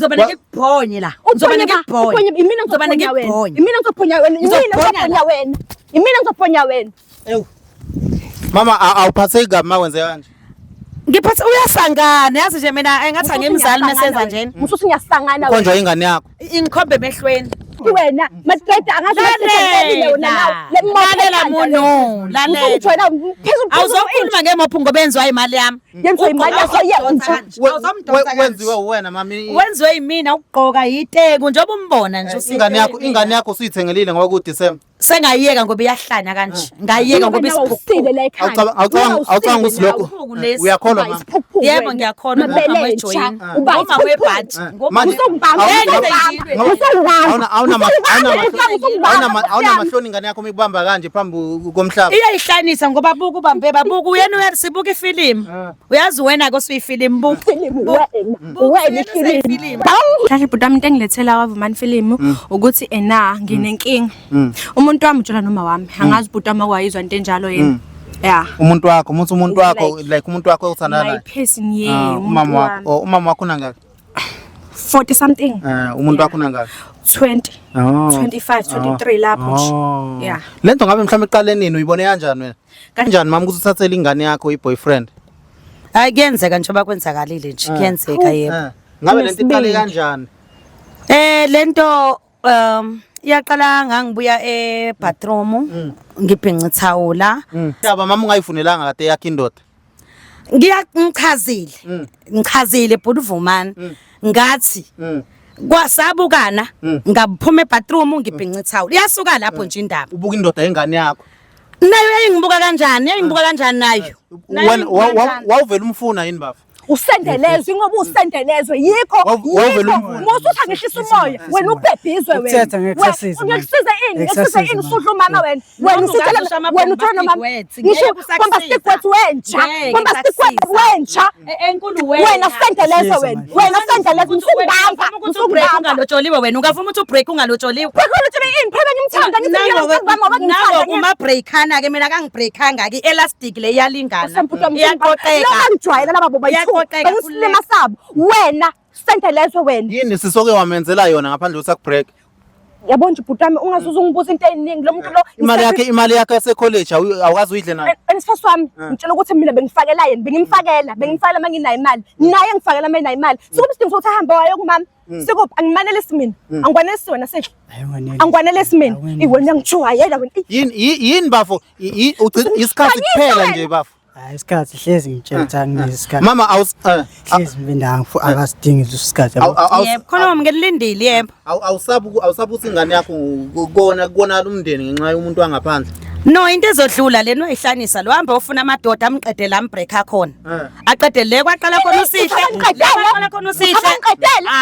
ngizoba ngikubhonye la. Ngizoba ngikubhonye. Imina ngizobhonya wena. Imina ngizobhonya wena. Imina ngizobhonya wena. Ewu. Mama awuphatheki kabi mawenze kanje. Ngiphatha uyasangana yazi nje mina engathi angimzali mesenza njeni. Musuthi ngiyasangana wena. Konjwa ingane yakho. Ingikhombe emehlweni. Wena maqeda angathi lalela muno lalela awuzokhuluma ngemopho ngoba enziwa imali yami yenziwa imali yakho wenziwe wena mami wenziwe yimina ukugqoka yiteku njengoba umbona nje ingane yakho usuyithengelile ngoba ku December sengayiyeka ngoba iyahlanya kanje ngayiyeka ngoba isiphukile la ekhaya awucabanga ukuthi lokho uyakholwa mama yebo ngiyakholwa uma wejoin uma webhathi ngoba awuna mahloni ingane yakho mikubamba kanje phambi komhlaba iyayihlanisa ngoba buku ubambe babuku uyena sibuka ifilimu uyazi wena ko suyifilimu buku wena ifilimu kahle bhuti wami into engilethela wavumani filimu ukuthi ena nginenkinga umuntu wami ujola noma wami angazi bhuti wami akwayizwa into enjalo yena umuntu wakho like umuntu wakho othandana naye person ye umama wakho unangaki 40 something umuntu wakho unangaki 20 25 23 lapho nje lento ngabe mhlawumbe iqale nini uyibone kanjani wena kanjani mama ukuthi uthathele ingane yakho iboyfriend hayi kuyenzeka nje bakwenzakalile nje kuyenzeka yebo ngabe lento iqale kanjani lento iyaqala ngangibuya ebathroom ngibhinqa ithawula yaba mama ungayifunelanga kade yakhe indoda ngichazile bhuti Vumani ngathi kwasabukana ngaphuma ebathroom ngibhinqa ithawula iyasuka lapho nje indaba ubuka indoda yengane yakho nayo yayingibuka kanjani nayo wawuvela umfuna yini baba usendelezwe ngoba usendelezwe yikho musuthi angehlisa umoya wena ubhebhizwe wena ungekusiza ini usudla umama wena usithela wena uthona mama ngisho bomba stick wethu wentsha enkulu wena usendelezwe wena usendelezwe usubreak ungalotsholiwe wena ungavuma ukuthi ubreak ungalotsholiwe ini phela ngimthanda ngithi uma breakana ke mina kangibreakanga ke elastic le iyalingana iyaqoqeka ngijwayela laba boba bengisilima sabo wena sendelezwe wena yini sisoke wamenzela yona ngaphandle usakubreak yabona nje bhuti wami ungazuza ungibuza into eziningi lo muntu lo imali yakhe yase college awukazi uyidle nayo ensifasi wami ngitshela ukuthi mina bengifakela yena bengimfakela manginayo imali naye ngifakela mina imali sikuba isidingo sokuthi ahambe wayo kumama sikuba angimanelisi mina angwanelisi wena sehle angwanelisi mina iwena ngijwayela wena yini bafo isikhathi kuphela nje bafo isikhathi hlezi ngitshela ngesikhathi mama hlezi mina akasidingi isikhathi yebo khona mama ngelindile yebo awusabu ukuthi ingane yakho kona umndeni ngenxa yomuntu wangaphandle no into ezodlula lena uyihlanisa lo hamba ufuna amadoda amqedela ambreak akhona aqedele kwaqala khona usihle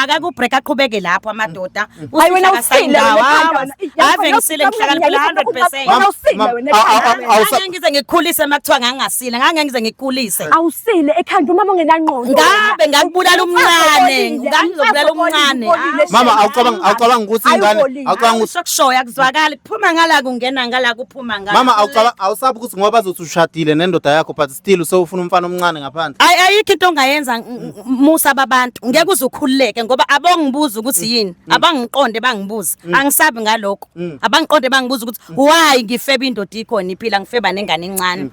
akakubreak aqhubeke lapho amadoda wena usile ave ngisile ngihlakaniphela 100% ngize ngikhulise makuthiwa ngangasile ngangize ngikhulise awusile ekhanda umama ongenanqondo ngabe ngakubulala umncane mama awucabanga ukuthi ingane awucabanga ukuthi sokushoya kuzwakala kuphuma ngala kungena ngala kuphuma ngala mama awusabi ukuthi ngoba bazothi ushadile nendoda yakho but still usofuna umfana omncane ngaphandle ayikho into ongayenza musa babantu ngeke uzukhululeke ngoba abongibuza ukuthi yini abangiqonde bangibuza angisabi ngalokho abangiqonde bangibuza ukuthi why ngifeba indoda ikhona iphila ngifeba nengane encane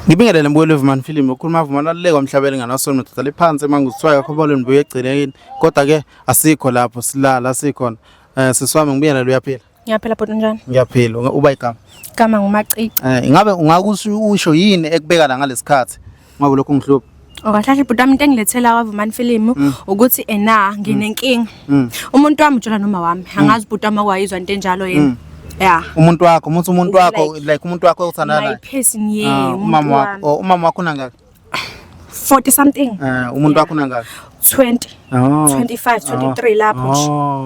ngibingelele mbuyelo Vumani film ukhuluma Vumani aluleka umhlabele nganasona ndoda lephansi mangusithwaya khobolo nibuye egcinekini kodwa ke asikho lapho silala sikhona siswami ngibingelele uyaphila ngiyaphila bhuti njani ngiyaphila uba igama nguMacici ingabe ungakusho yini ekubeka la ngalesikhathi ngoba lokho ngihlupha okahle bhuti wami into engilethela wavumani filimu ukuthi ena nginenkinga umuntu wami ujola noma wami angazi bhuti wami akwayizwa into enjalo yena umuntu wakho like umuntu wakho othandana naye person ye umama wakho unangaki 40 something umuntu wakho unangaki 20 25 23 lapho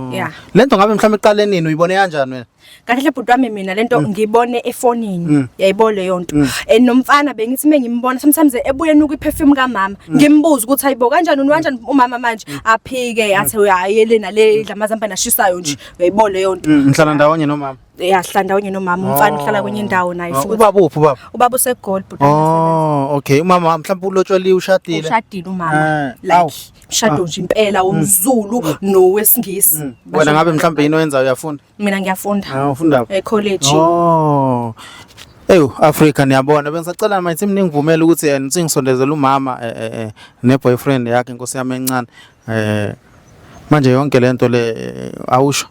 nje lento ngabe mhlawumbe iqale nini uyibone kanjani wena kahle hle bhuti wami mina lento ngibone efonini yayibona leyo nto nomfana bengithi mengimbona sometimes ebuye nuku iperfume kamama ngimbuza ukuthi hayibo kanjani umama manje aphike athi uyayele nale dlamazamba nashisayo nje uyayibona leyo nto Ngihlala ndawonye nomama. yahlala ndawonye nomama umfana uhlala kwenye indawo naye futhi Ubaba uphi ubaba? ubaba useGold bhuti Okay, umama mhlawumbe ulotsholiwe ushadile. ushadile umama like shado nje impela umZulu nowesingisi Wena ngabe mhlawumbe yini oyenza uyafunda? mina ngiyafunda Ufunda? ecollege Africa niyabona bengisacela manje ningivumela ukuthi nisingisondezele umama ne boyfriend yakhe inkosi yami encane manje yonke lento le awusho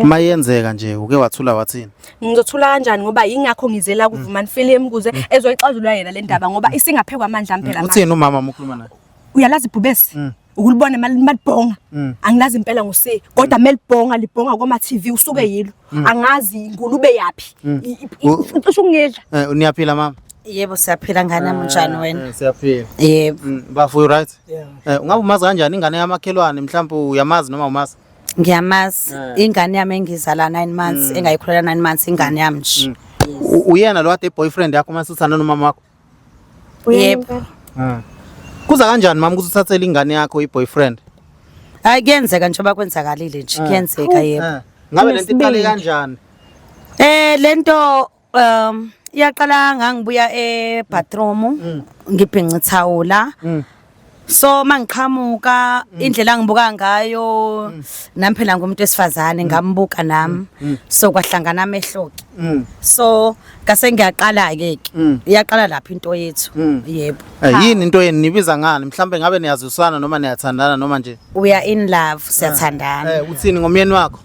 mayenzeka nje uke wathula wathini ngizothula kanjani ngoba yingakho ngizela kuvumani film kuze ezoyixazulwa yena le ndaba ngoba isingaphekwa amandla phela manje uthini umama umukhuluma naye uyalazi ibhubesi ukulibona malibhonga angilazi impela ngose kodwa melibhonga libhonga kwama TV usuke yilo angazi ingulube yapi cishe ungedla uniyaphila mama Yebo siyaphila ngane njani wena? Siyaphila. Yebo. Bafu right? Ungabe umazi kanjani ingane yamakhelwane mhlawumbe uyamazi noma umazi? Ngiyamazi ingane yami engizala 9 months engayikhulela 9 months ingane yami nje. Uyena lo ade boyfriend yakho mase uthanda nomama wakho? Yebo. Kuza kanjani mama ukuthi uthathele ingane yakho iboyfriend? Hayi kuyenzeka njengoba kwenzakalile nje kuyenzeka yebo. Ngabe lento iqale kanjani? Lento iyaqala ngangibuya ebathroom ngibhinqa ithawula. So mangiqhamuka indlela ngibuka ngayo nami phela ngumuntu wesifazane ngambuka nami so kwahlangana amehloki so ngase ngiyaqala ke iyaqala lapha into yethu yebo yini into yeni nibiza ngani mhlambe ngabe niyazisana noma niyathandana noma nje we are in love siyathandana uthini ngomyeni wakho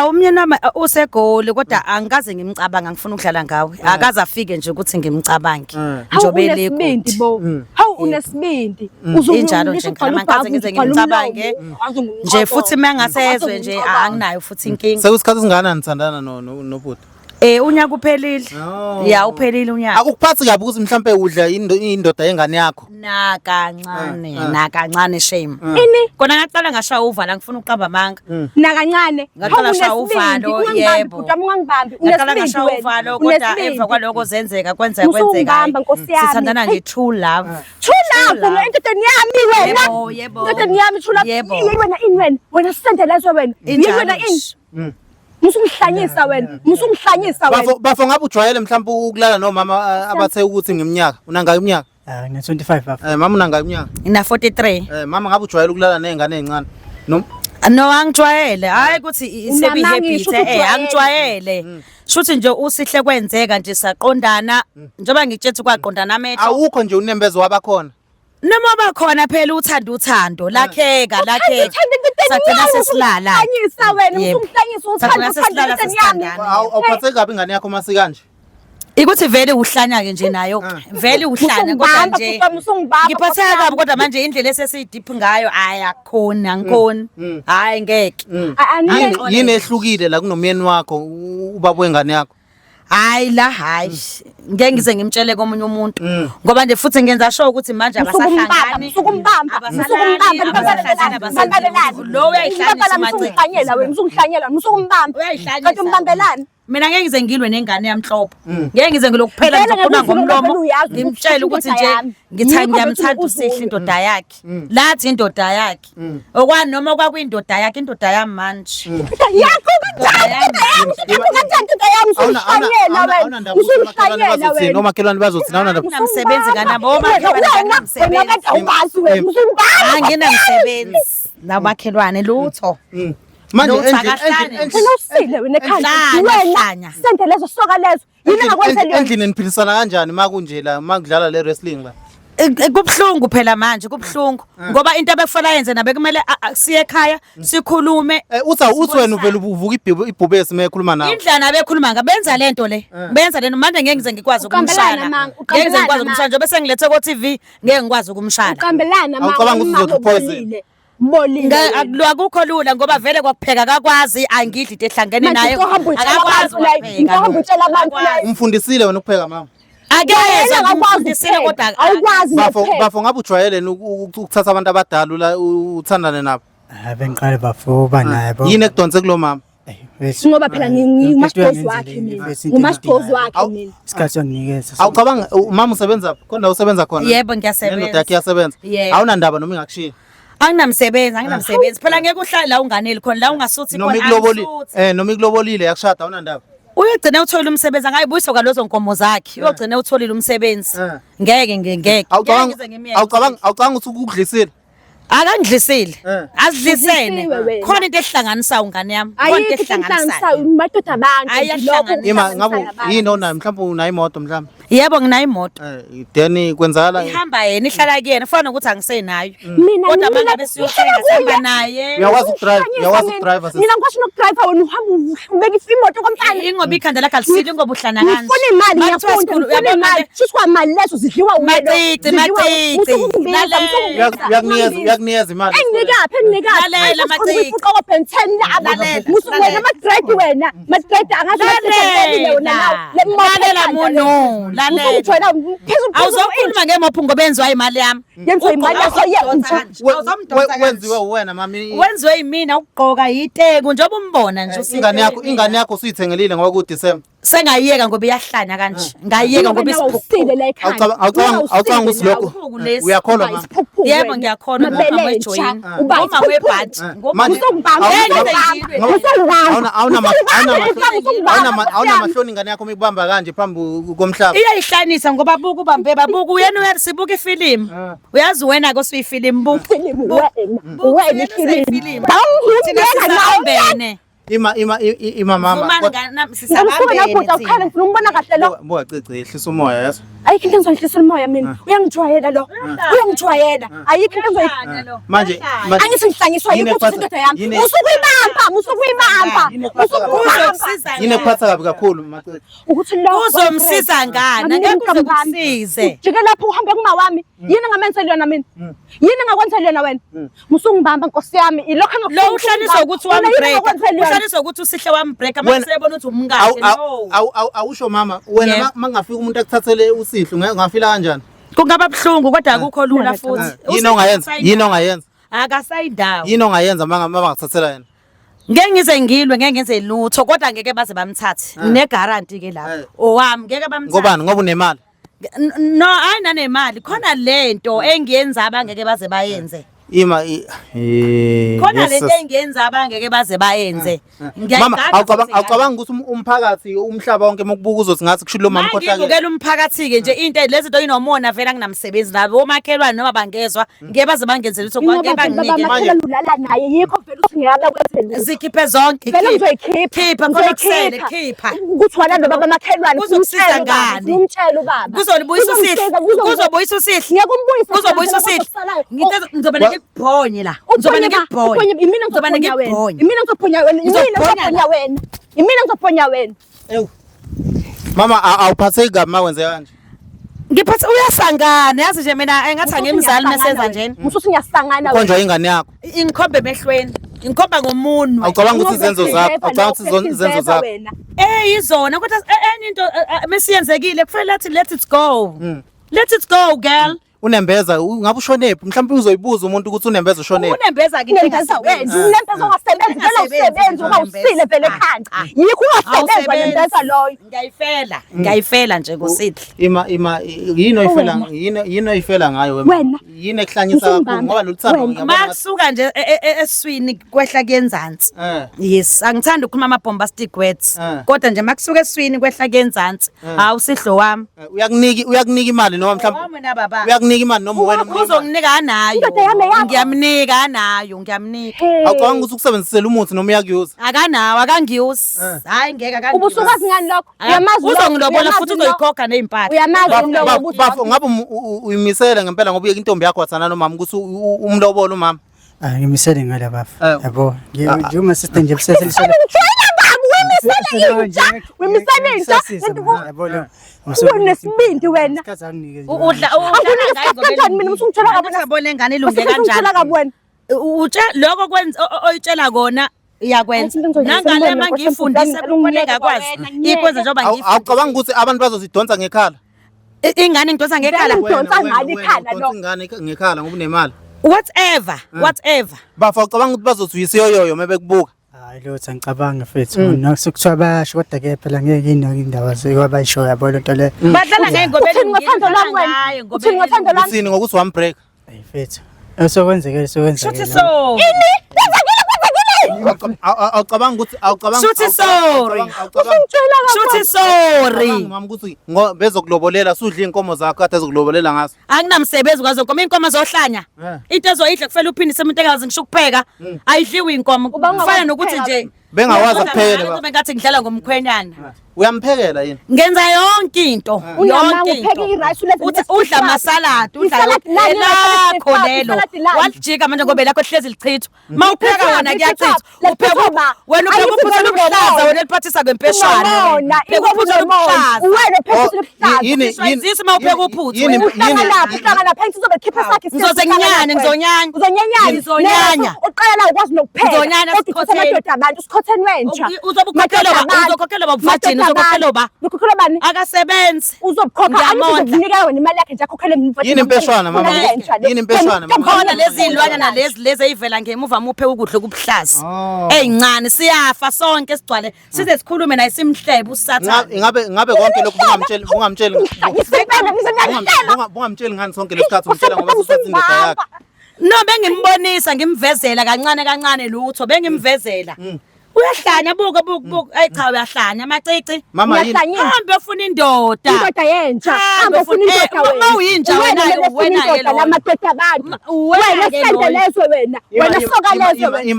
umyeni wami useGoli kodwa angikaze ngimcabanga ngifuna ukudlala ngawe akaze afike nje ukuthi ngimcabange njobe lekho Hawu unesibindi injalo nje ngimankaze ngize ngimcabange nje futhi mangasezwe nje anginayo futhi inkinga sekusikhathi singana nithandana nobhuti unyaka uphelile ya uphelile unyaka akukuphathi kabi ukuthi mhlambe udla indoda yengane yakho nakancane shame kona ngaqala ngashaya uvala ngifuna uqamba amanga nakancane ngaqala ngashaya uvalo yebo ungangibambi ngaqala ngashaya uvalo kodwa emva kwaloko zenzeka kwenzeka sithandana nje true love wena intodeni yami wena yebo intodeni yami true love wena sisendelezwe wena wena musungihlanyisa wena bafo ngabe ujwayele mhlawumbe ukulala nomama abathe ukuthi ngiminyaka unanga iminyaka ngine 25 bafo mama unanga iminyaka ina 43 mama ngabe ujwayele ukulala nezingane ezincane no angijwayele hayi ukuthi sebi habit angijwayele shuthi nje usihle kwenzeka nje saqondana njengoba ngitshethi kwaqondana amehlo awukho nje unembezo wabakhona noma bakhona phela uthando lakheka sagcina sesilala hlanyisa wena usungihlanyisa uthanda awuphathe kabi ingane yakho mase kanje ikuthi vele uhlanya ke nje nayo vele uhlanya kodwa nje ngiphatheka kabi kodwa manje indlela esesideep ngayo ayakhona ngikhona hayi ngeke yini ehlukile la kunomyeni wakho ubaba wengane yakho hayi ngeke ngize ngimtshele komunye umuntu ngoba nje futhi ngenza sure ukuthi manje abasahlangani usukumbamba lo uyayihlanyisa usungihlanyela wena usukumbamba kanti umbambelani mina ngeke ngize ngilwe nengane yamhlophe ngeke ngize ngilokuphela ngizokhuluma ngomlomo ngimtshela ukuthi nje ngiyamthanda usihle indoda yakhe lathi indoda yakhe okwani noma kwakuyindoda yakhe indoda yami manje yakho wena omakhelwane bazothina awunamsebenzi kanabo omakhelwane banamsebenzi anginamsebenzi namakhelwane lutho manje usile wena ekhaya sendelezo soka lezo yini ngakwenzela endlini niphilisana kanjani makunje la makudlala le wrestling la kubhlungu phela manje kubhlungu ngoba into abekufala yenze nabe kumele siye ekhaya sikhulume uthi wena uvela uvuka ibhubesi mekhuluma nawe indlana abekhuluma ngabenza lento le benza lento manje ngeke ngize ngikwazi ukumshaya ngeke ngize ngikwazi ukumshaya nje bese ngilethe ko TV ngeke ngikwazi ukumshaya uqambelana awucabanga ukuthi uzokupoison akukho lula ngoba vele kwakupheka akakwazi angidli into ehlangene naye akakwazi ukutshela abantu umfundisile wena ukupheka mama akeze ngikufundisile kodwa awukwazi bafo ngabe ujwayele ukuthatha abantu abadala uthandane nabo bengiqale bafo banaye yini ekudonse kulo mama Ngoba phela ngimasiphozi wakhe mina. Ngumasiphozi wakhe mina. Isikhathi anginikeza. Awucabanga umama usebenza khona usebenza khona? Yebo Nendoda ngiyasebenza. yakhe iyasebenza. Yebo. Awunandaba noma ingakushiya. Anginamsebenzi phela ngeke uhlale la unganeli khona la ungasuthi Noma khona ikulobolile angisuthi. noma ikulobolile yakushada awunandaba. Uyagcina uthola umsebenzi angayibuyisa kwalozo nkomo zakhe uyogcina utholile umsebenzi ngeke Awucabanga ukuthi ukudlisile? akangidlisile Sidlisiwe asidlisene wena. khona into ehlanganisayo ngane yami khona into Ayikho ehlanganisayo inhlanganisayo madoda abantu. Ayahlanganisa. Ima ngabe yini onayo mhlawumbe unayo imoto mhlawumbe? yebo nginayo imoto Then kwenzakala ihamba yena ihlala kuyena fana ukuthi angisenayo Mina kodwa manje besiyothenga sihamba naye uyakwazi ukudrive sis. Mina ngikwazi ukudrive wena uhamba ubeka imoto komntana. ingoba ikhanda lakhe alisile ingoba uhlana kanje Ngifuna imali ngiyafunda ngifuna imali. Siswa imali lezo zidliwa Uyakunikeza imali. Enginikaphi Lalela, Macici. ufuqa open 10 Lalela, wena lalela. ama-grade wena ma-grade angazi lalela munu lalela awuzokhuluma ngemopho ngoba yenziwa imali yami Yenziwa imali yakho, Wenziwe uwena mami. wenziwe yimina ukugqoka yiteku njengoba umbona nje Ingane yakho usuyithengelile ngoba ku December. sengayiyeka ngoba iyahlanya kanje ngayiyeka ngoba isiphukile la ekhaya. Awucabanga ukuthi lokho uyakholwa mama. yebo ngiyakhona ngomama wejoin ngomama webhathi Manje awuna mahloni ingane yakho mikubamba kanje phambi komhlaba. iyayihlanisa ngoba buku ubambe babuku uyena uyasibuka ifilimu uyazi wena ko suyifilimu sisabambene Ima mama. Ngifuna kahle lo. Buka cici ehlisa umoya yazo. Ayikho into engizoyihlisa umoya mina. Uyangijwayela lo. Uyangijwayela. Ayikho into engizoyihlisa. Manje Angithi ngihlanyiswa yikho indoda yami. Usukuyibamba. yini ekuphatha kabi kakhulu macici. Ukuthi lo uzomsiza ngani ngeke uze kusize Jike lapho uhambe kuma wami. Yini ngamenzela yona mina? Yini ngakwenzela yona wena? Musungibamba Nkosi yami. Ilokho lo uhlaniswa ukuthi wambreak uhlaniswa ukuthi usihle wambreak manje sebona ukuthi umngakhe no Awusho mama wena mangafika umuntu akuthathele usihlo ngafila kanjani? kungaba buhlungu kodwa akukho lula futhi Yini ongayenza? akasayindawo Yini ongayenza mangakuthathela yena? ngeke ngize ngilwe ngeke ngenze lutho kodwa ngeke baze bamthathe ngine guarantee ke lapho owami ngeke bamthathe Ngobani ngoba unemali? no ayinanemali khona lento engiyenza abangeke baze bayenze Ima khona lento engiyenza abangeke baze bayenze Mama awucabanga ukuthi umphakathi umhlaba wonke mokubuka uzothi ngathi kushilo mama khohlake. ngibukela umphakathi ke nje into lezi zinto inomona vela nginamsebenzi nabo omakhelwane noma bangezwa ngeke baze bangenzele litho kwake banginike manje ulala naye yikho vele uthi ngiyala kwenzela. zikhiphe zonke Vele ngizoyikhipha. khipha khona kusele khipha Ukuthi wena baba makhelwane Kuzokusiza ngani? umtshela ubaba. kuzolibuyisa usihle kuzobuyisa usihle Ngiyakubuyisa. kuzobuyisa usihle ngizoba nekubhonye la ngizoba nekubhonye Imina ngizoba nekubhonye Imina ngizophonya wena. Imina ngizophonya wena. Ewu. Mama awuphatheki kabi mawenze kanje. ngiphathe uyasangana yazi nje mina engathi angimzali mesenza njeni Musuthi ngiyasangana wena. Konjwa ingane yakho. ingikhombe emehlweni ingikhomba ngomunwe Awucabanga ukuthi izenzo zakho, awucabanga ukuthi izenzo zakho. izona kodwa enye into mesiyenzekile kufanele lathi let it go girl Unembeza ngabe ushonephi mhlawumbe uzoyibuza umuntu ukuthi unembeza ushonephi. unembeza ke Unembeza wena. Unembeza ungasebenzi vele usebenzi ungawusile vele ekhanda. Yikho ungasebenzi unembeza loyo. ngiyayifela nje ngosihle Ima yini oyifela ngayo Wena. Yini ekuhlanyisa kakhulu ngoba loluthando ngiyabona. makusuka nje eswini kwehla kenzansi yes angithanda ukukhuluma ama bombastic words kodwa nje makusuka eswini kwehla kenzansi awusihlo wami Uyakunika imali noma mhlawumbe wami na baba uyakunika imali noma wena uzonginika nayo Indoda yami yakho. ngiyamnika ngiyamnika awucabanga ukuthi ukusebenzisela umuthi noma uyakuyuza. akanawo akangiyusi hayi ngeke akangiyusi Ubusukazi ngani lokho? Uyamazi lokho? uzongilobola futhi uzoyikhokha nezimpahla Uyamazi lokho? Bafo ngabe uyimisele ngempela ngoba uyeke intombi yakho wathana nomama ukuthi umlobola umama. Ngimisele ngala bafa. Yabo. Njengoba assistant nje buseselisela. Wimisele intsha. Yabo lo. Unesibindi wena. Isikhathi anginikeze. udla Kanjani mina usungitshela kabi wena? sabona ingane ilunge Usungitshela kabi kanjani wena? lokho kwenza oyitshela kona iyakwenza nangale mangifundisa kukhona engakwazi ikwenza njengoba Awucabanga ukuthi abantu bazozidonsa ngekhala. ingane ngidonsa ngekhala Udonsa ngani ikhala lo? Ingane ngekhala ngoba unemali. whatever Bafo awucabanga ukuthi bazothi uyisiyoyoyo mebekubuka. Hayi lutho angicabangi mfethu nakusukuthiwa bayasho kodwa ke phela ngeke indaba sekwabayisho yabo lento le badlala ngey'ngoma Uthini ngothando lwami wena? Uthini ngothando lwami? Uthini ngokuthi wambreka? hayi mfethu sokwenzekile shuthi so Awucabanga ukuthi shuthi sorry Usungitshela shuthi sorry mama ukuthi bezokulobolela sudla inkomo zakho kade ezokulobolela ngazo. anginamsebenzi kwazo nkomo inkomo zohlanya into ezoyidla kufanele uphindise umuntu engazi ngisho ukupheka ayidliwi inkomo kufana nokuthi nje Bengawazi ukuphela baba ngathi ngidlala ngomkhwenyana uyamphekela yini? ngenza yonke into Unamanga upheke i-rice ulethe uthi udla amasaladi udla lakho lelo walijika manje ngoba lakho hlezi lichithwa mawupheka wona kuyachithwa upheka wena upheka uphutha lomhlaza wena eliphathisa kwempeshana pheka uphutha lomhlaza wena phela uphutha izisi mawupheka uphutha uhlangana lapha uzobe khipha sakhe ngizoze nginyane uzonyanya uqala la ukwazi nokupheka Ngizonyanya amadoda abantu usikhotheni wentsha uzobukhokhela babuvajini uzobukhokhela ukhokhela bani akasebenzi uzobukhokha angizokunika wena imali yakhe nje akhokhele mfowethu Yini impeshwana mama? Yini impeshwana mama? khona lezi ilwanyana lezi eyivela ngemuva muphe ukudla okubuhlaza eyincane siyafa sonke sigcwale size sikhulume naye simhlebe usathane Ingabe konke lokhu bungamtsheli ngani sonke lesikhathi umtshela ngoba susathi indoda yakhe. no bengimbonisa ngimvezela kancane lutho bengimvezela uyahlanya buka ayi cha uyahlanya macici Mama yini? hambe ufuna indoda yentsha hambe ufuna indoda uma uyinja wena la madoda abantu wena sendelezwe wena soka lezwe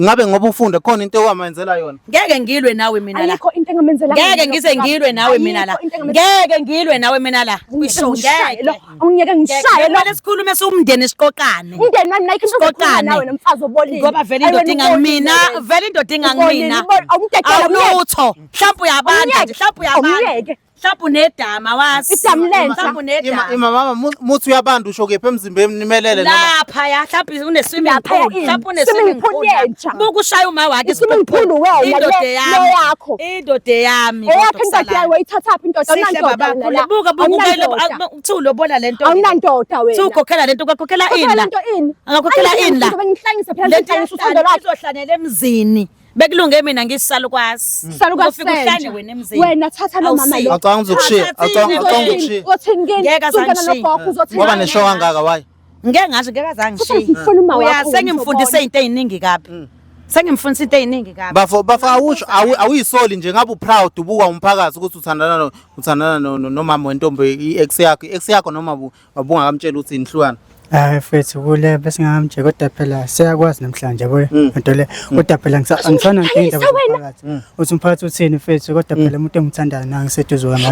Ngabe ngoba ufunda khona into owamenzela yona. ngeke ngilwe nawe mina la ayikho into engamenzela ngeke ngize ngilwe nawe mina la ngeke ngilwe nawe mina la uyisho ngeke ungiyeke ngishaye lo lesikhulume somndeni esiqokane umndeni wami nayikho Siqokane. nawe nomfazi obolile ngoba vele indoda ingangimina vele indoda ingangimina awulutho mhlawumbe uyabanda nje mhlawumbe uyabanda mhlawumbe unedama wazi mhlawumbe unedama Mama muthi uyabanda usho kephi emzimbeni nimelele noma lapha ya mhlawumbe une-swimming pool mhlawumbe une-swimming pool buka ushaya uma wakhe i-swimming pool indoda yami eyakho indoda yayo wayithathaphi indoda awunandoda buka uthi ulobola lento awunandoda wena ukhokhela lento ukakhokhela ini la ini angakhokhela ini la bengihlangisa phela lento ngihlangisa uthando lwakhe izohlanyela emzini bekulunge mina ngisisalukwazi salukwazi uhlanye wena emzini wena thatha lo mama lo Acanga uzokushiya uthini ngini Ngeke azangishiye. Ngoba neshow kangaka wayi. ngeke ngasho ngeke azangishiye ngifuna uma wakho sengimfundise izinto eziningi kabi sengimfundise izinto eziningi kabi Bafa awusho awuyisoli nje ngabe uproud ubuka umphakathi ukuthi uthandana nomama wentombi i-ex yakho noma wabungakamtshela ukuthi inhlwana. hayi mfethu kule bese ngamje kodwa phela siyakwazi namhlanje yabo into le kodwa phela angisana into phakathi uthi umphakathi uthini mfethu kodwa phela umuntu engithandayo nangiseduze kwami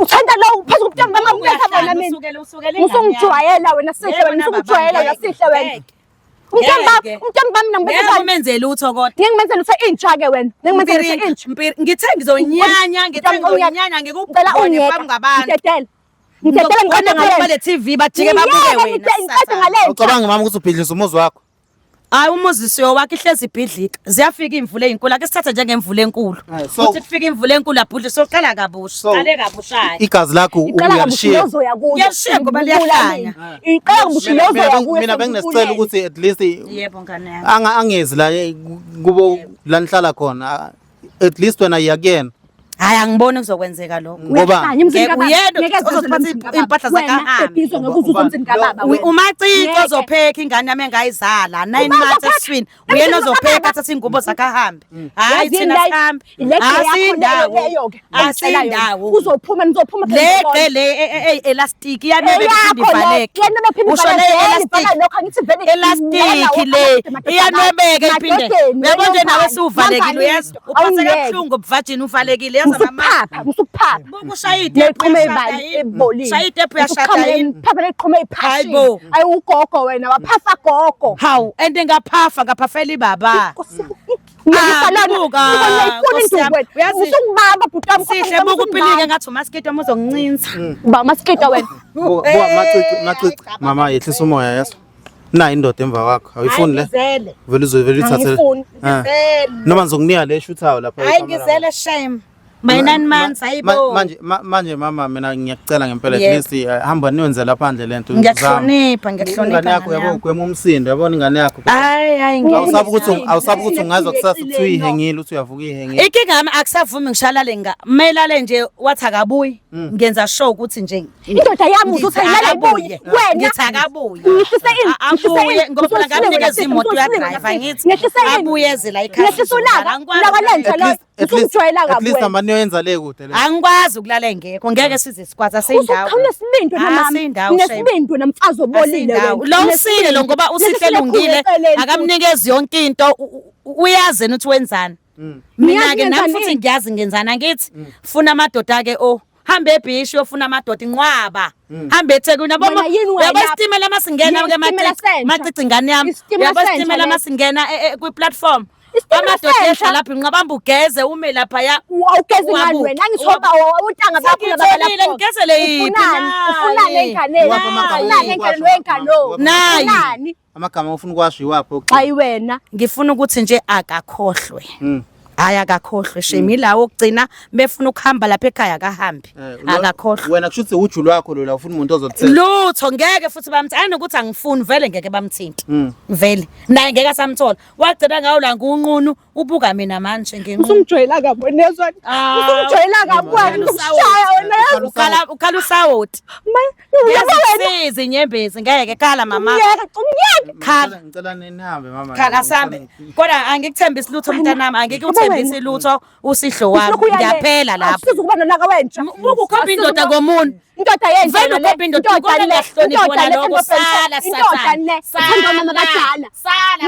uthanda lo phezu kobuthamba bami uyathabona mina usungijwayela wena sihle wena usungijwayela wena sihle wena umntamba bami nangibethela umenzele utho kodwa ngingimenzela uthe intsha ke wena ngingimenzela uthe intsha ngithe ngizonyanya ngikubona phambi ngabantu ngidedela ngiqonde ngale ngale TV bajike babuke wena Ucabanga mama ukuthi ubhidlisa umuzi wakho? hayi umuzisiyo wakhe ihlezi ibhidlika ziyafika imvula ezinkulu ake sithathe njengemvula enkulu uthi kufika imvula enkulu abhudle soqala kabusha qale kabusha Igazi lakho uyalishiya. Yashiya ngoba liyahlanya iqala ngibushilozo yakuyo Mina benginesicela ukuthi at least yebo ngane yami angezi la kubo la nihlala khona at least wena yakuyena. hayi angiboni kuzokwenzeka lokho Ngoba impahla zakahambe umaciko ozopheka ingane yami engayizala 9 months eswini uyena ozopheka athatha ingubo zakahambe hayi thina sihambe asindawo uzophuma nizophuma le elastic yanebe iphinde ivaleke usho le elastic le iyanwebeka iphinde uyabona nje nawe siuvalekile uyazi uphatheka kabuhlungu obuvajini uvalekile Musukuphapha bukushayide neqhuma ebali ebolini shayide ephu yashada yini phapha leqhuma ephashini Hayibo. ayi ugogo wena waphafa gogo hawu ende ngaphafela ibaba usungibamba bhuti sihle bukupilike ngathi umaskito uzongincinza ba masikita wena macici mama yehlisa umoya yaso. Na indoda emva kwakho awuyifuni le vele ithathe noma ngizokunika le shuthawo lapha hayi ngizele shame my 9 months hayibo. Manje mama mina ngiyakucela ngempela Yebo. Nesi hamba niyenze lapha phandle lento. Ngiyakuhlonipha Ingane yakho yabo ugwema umsindo yabona ingane yakho. Hayi Awusabi ukuthi ungazwa kusasa kuthi uyihengile uthi uyavuka ihengile. Ikinga yami akusavumi ngishalale melale nje wathi akabuyi ngenza show ukuthi nje indoda yami uzothi ayilale ibuye wena ngithi akabuyi ngehlise ini abuye ngoba phela ngamnikeza imoto ya driver ngithi abuyeze la ekhaya ngehlise ulaka lakalenza lo usungijwayela At least kabi amani yoyenza le kude le. angikwazi ukulala engekho ngeke size sikwazi aseyindawo usukhawula sibindwe namama nesibindwe namfazi obolile lo usile lo ngoba usihlelungile akamnikezi yonke into uyazena ukuthi wenzani mina ke nami futhi ngiyazi ngenzana ngithi funa amadoda ke hambe ebhishi yofuna amadoda inqwaba hambe eThekwini yabona yabasitimela masingena ke macici ingane yami yabasitimela masingena kwi platform amadoda esha lapha inqabamba ugeze ume lapha ya awugeze ngani wena angithoba utanga bakho labalapho ngezele yiphi ufuna ingane nayi Amagama ufuna ukwasho iwapho. hayi wena ngifuna ukuthi nje akakhohlwe haya akakhohlwe shemi lawo okugcina befuna ukuhamba lapha ekhaya akahambi akakhohlwe Wena kushuthi uju lwakho lo la ufuna umuntu ozothetha. lutho ngeke futhi bamthanda ukuthi angifuni vele ngeke bamthinta vele naye ngeke asamthola wagcina ngawo la ngunqunu ubuka mina manje ngenqunu usungijwayela kabi nezwa usungijwayela kabi kwani ukushaya wena ukhala usawoti ngiyasiza inyembezi ngeke khala mama khala Ngicela nihambe mama. khala sambe kodwa angikuthembisi lutho mntanami angikuthembisi lutho usihlo wami ngiyaphela lapho usizokuba nonaka wenja ukukhomba indoda komuntu indoda yenja vele ukhomba indoda kodwa ngiyahlonipha wena lokho sala indoda sala mama badala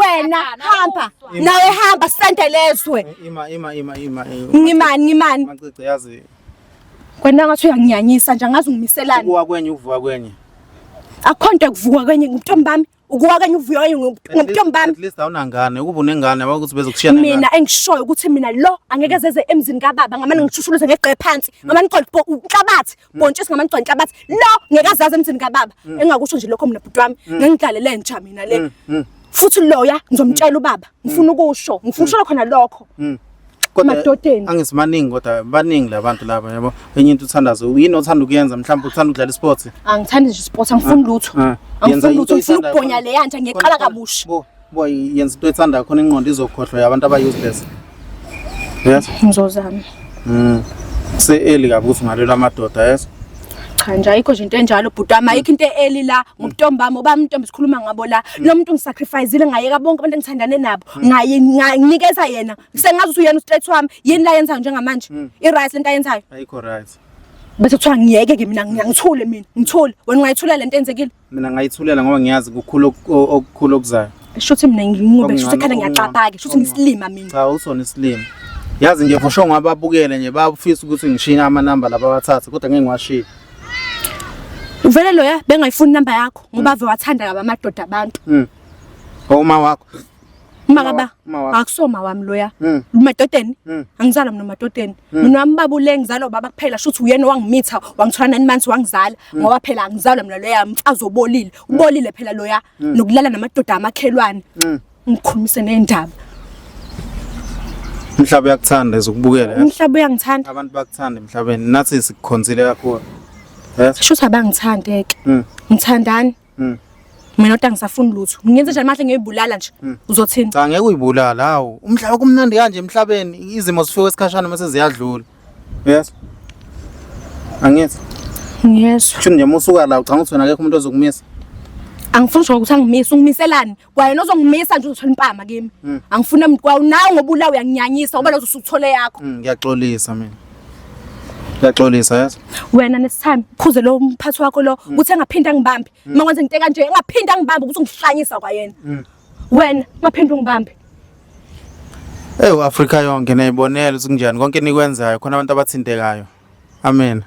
wena hamba nawe hamba sisendelezwe Ima. ngimani Macici yazi kwena ngathi uyanginyanyisa nje angazi ungimiselani ukuwa kwenye uvuka kwenye. akhonto kuvuka kwenye ngumntombi bami ukuwa kwenye uvuka kwenye ngumntombi bami At least awunangane ukuba unengane abakuthi bezokushiya ngane. mina engishoyo ukuthi mina lo angeke zeze emzini kababa ngamane ngishushuluze ngegqe phansi ngamane ngiqoqa inhlabathi bontshisi ngamane ngiqoqa inhlabathi lo ngeke azazi emzini kababa engakusho nje lokho mina bhuti wami ngengidlalele ntsha mina le futhi loya ngizomtshela ubaba ngifuna ukusho khona lokho madodeni Angisimaningi kodwa baningi labantu laba yabo. Enye into uthandazo yini othanda ukuyenza mhlawumbe uthanda ukudlala sports. angithandi nje sport angifuni lutho angifuni lutho ngifuna ukubhonya le yanta ngiyeqala kabusha Bo yenza into ethanda khona ingqondo izokhohlwa yabantu aba useless. Yes. ngizozama Se eli kabi ukuthi ngalelo amadoda yes. cha nje ayikho nje into enjalo bhuti wami ayikho into eli la ngumntombi bami obami intombi sikhuluma ngabo la lo muntu ngisacrificeile ngayeka bonke abantu engithandane nabo ngayinikeza yena sengazi ukuthi uyena ustraight wami yini la yenzayo njengamanje i-right lento ayenzayo Ayikho right. bese kuthiwa ngiyeke ke mina ngiyangithule mina ngithule wena ungayithula lento enzekile Mina ngayithulela ngoba ngiyazi ukukhulu okukhulu okuzayo. shuthi mina nginqube shuthi ekhanda ngiyaxapha ke shuthi ngisilima mina Cha usona isilimo. Yazi nje for sure ngababukele nje bafisa ukuthi ngishina ama number laba bathatha kodwa ngeke ngiwashiye. uvele loya bengayifuni number yakho ngoba ave wathanda kabi amadoda abantu Uma wakho. Makaba akusoma wami loya umadodeni angizala mina umadodeni mina wami babule ngizalwa baba kuphela shuthi uyena wangimitha wangithola 9 months wangizala ngoba phela angizalwa mina loya mfazi obolile ubolile phela loya nokulala namadoda amakhelwane ngikhulumise nendaba Umhlaba uyakuthanda ezokubukela. umhlaba uyangithanda Abantu bakuthanda emhlabeni nathi sikukhonzile kakhulu. Yes. shuthi abangithandeke ngithandani mina kodwa ngisafuna lutho ngiyenze njani manje ngiyibulala nje uzothini Cha ngeke uyibulala hawo umhlaba kumnandi kanje emhlabeni izimo zifike esikhashana mase ziyadlula. Yes. Angithi ngiyezwa shuni nje musuka la ucanga ukuthi wena akekho umuntu ozokumisa. angifuni nje ukuthi angimisa ungimiselani kwayena ozongimisa nje uzothola impama kimi angifuna umuntu kwawo nawe ngoba ulawe uyanginyanyisa ngoba lozo usukuthole yakho Ngiyaxolisa mina. Ngiyaxolisa yes. wena nesithami phuze lo mphathi wakho lo uthi engaphinda ngibambe mangwenze ngite kanje engaphinda ngibambe ukuthi ungihlanyisa kwayena wena ngaphinda ngibambe Afrika yonke nayibonela ukuthi kunjani konke nikwenzayo khona abantu abathintekayo. Amen.